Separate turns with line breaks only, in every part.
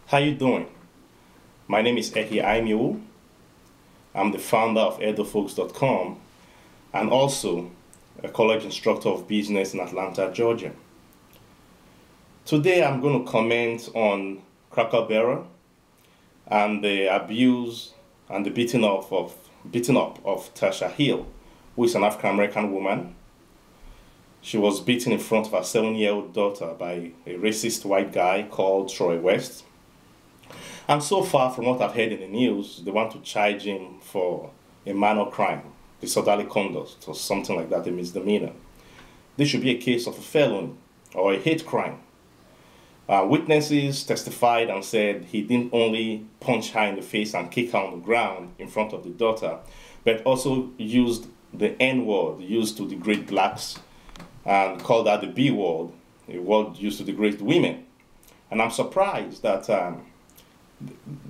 How you doing? My name is Ehi Aimiu. I'm the founder of edofolks.com and also a college instructor of business in Atlanta, Georgia. Today I'm going to comment on Cracker Barrel and the abuse and the beating up of Tasha Hill, who is an African American woman. She was beaten in front of her 7-year-old daughter by a racist white guy called Troy West. And so far, from what I've heard in the news, they want to charge him for a minor crime, disorderly conduct, or something like that, a misdemeanor. This should be a case of a felony or a hate crime. Witnesses testified and said he didn't only punch her in the face and kick her on the ground in front of the daughter, but also used the N-word used to degrade blacks and called that the B-word, a word used to degrade women. And I'm surprised that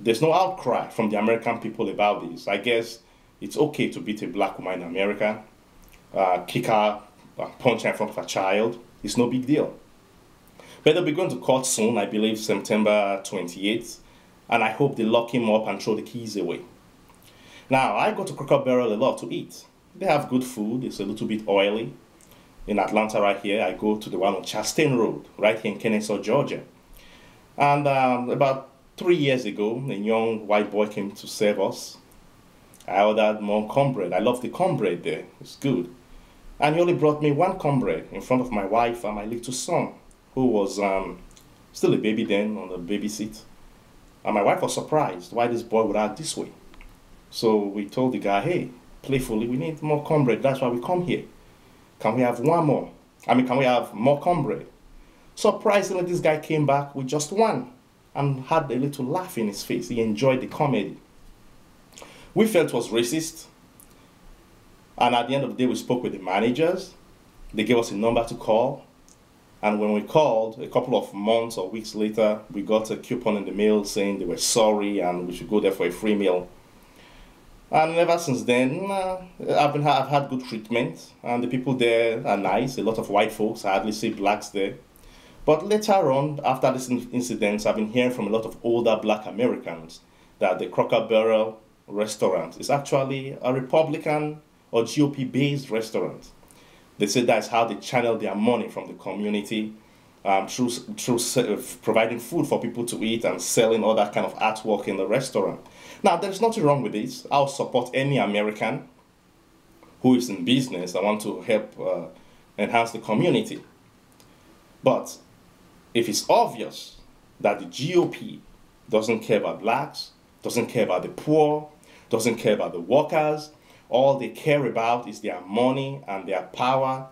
there's no outcry from the American people about this. I guess it's okay to beat a black woman in America, kick her, punch her in front of a child. It's no big deal. But they'll be going to court soon, I believe September 28th, and I hope they lock him up and throw the keys away. Now, I go to Cracker Barrel a lot to eat. They have good food. It's a little bit oily. In Atlanta right here, I go to the one on Chastain Road, right here in Kennesaw, Georgia. And about 3 years ago, a young white boy came to serve us. I ordered more cornbread. I love the cornbread there. It's good. And he only brought me one cornbread in front of my wife and my little son, who was still a baby then on the baby seat. And my wife was surprised why this boy would act this way. So we told the guy, hey, playfully, we need more cornbread. That's why we come here. Can we have one more? Can we have more cornbread? Surprisingly, this guy came back with just one and had a little laugh in his face. He enjoyed the comedy. We felt it was racist. And at the end of the day, we spoke with the managers. They gave us a number to call. And when we called, a couple of months or weeks later, we got a coupon in the mail saying they were sorry and we should go there for a free meal. And ever since then, I've had good treatment. And the people there are nice. A lot of white folks. I hardly see blacks there. But later on, after this incident, I've been hearing from a lot of older black Americans that the Cracker Barrel restaurant is actually a Republican or GOP-based restaurant. They say that's how they channel their money from the community through providing food for people to eat and selling all that kind of artwork in the restaurant. Now, there's nothing wrong with this. I'll support any American who is in business and want to help enhance the community. But if it's obvious that the GOP doesn't care about blacks, doesn't care about the poor, doesn't care about the workers, all they care about is their money and their power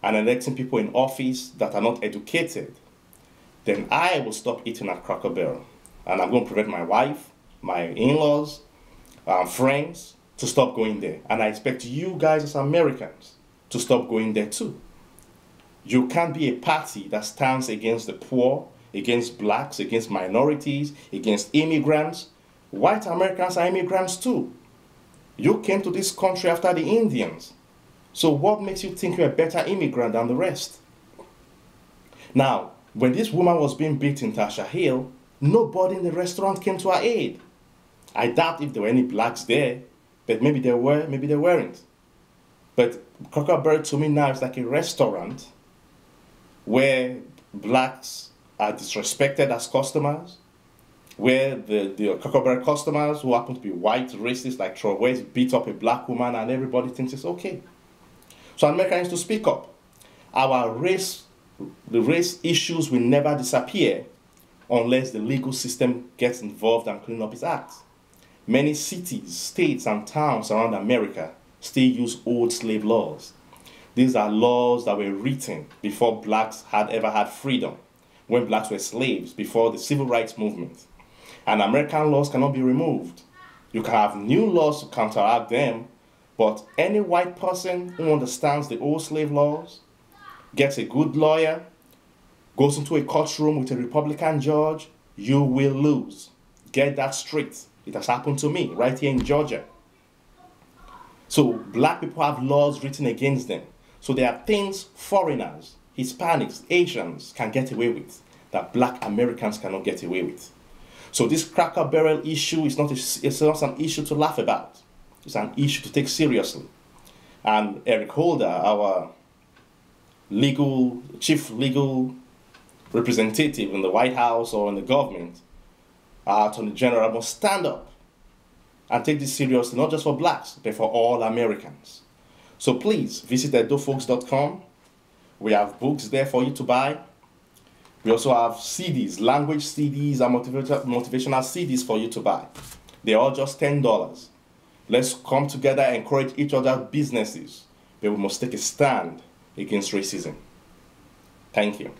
and electing people in office that are not educated, then I will stop eating at Cracker Barrel. And I'm going to prevent my wife, my in-laws, friends to stop going there. And I expect you guys as Americans to stop going there too. You can't be a party that stands against the poor, against blacks, against minorities, against immigrants. White Americans are immigrants too. You came to this country after the Indians. So what makes you think you're a better immigrant than the rest? Now, when this woman was being beaten, Tasha Hill, nobody in the restaurant came to her aid. I doubt if there were any blacks there, but maybe there were, maybe there weren't. But Cracker Barrel to me now is like a restaurant where blacks are disrespected as customers, where the Cracker Barrel customers who happen to be white, racist like Troy West beat up a black woman and everybody thinks it's okay. So America needs to speak up. The race issues will never disappear unless the legal system gets involved and clean up its act. Many cities, states, and towns around America still use old slave laws. These are laws that were written before blacks had ever had freedom, when blacks were slaves, before the civil rights movement. And American laws cannot be removed. You can have new laws to counteract them, but any white person who understands the old slave laws, gets a good lawyer, goes into a courtroom with a Republican judge, you will lose. Get that straight. It has happened to me right here in Georgia. So black people have laws written against them. So there are things foreigners, Hispanics, Asians can get away with that black Americans cannot get away with. So this Cracker Barrel issue is it's not an issue to laugh about. It's an issue to take seriously. And Eric Holder, our chief legal representative in the White House or in the government, our Attorney General, must stand up and take this seriously, not just for blacks, but for all Americans. So please visit edofolks.com. We have books there for you to buy. We also have CDs, language CDs and motivational CDs for you to buy. They're all just $10. Let's come together and encourage each other's businesses, but we must take a stand against racism. Thank you.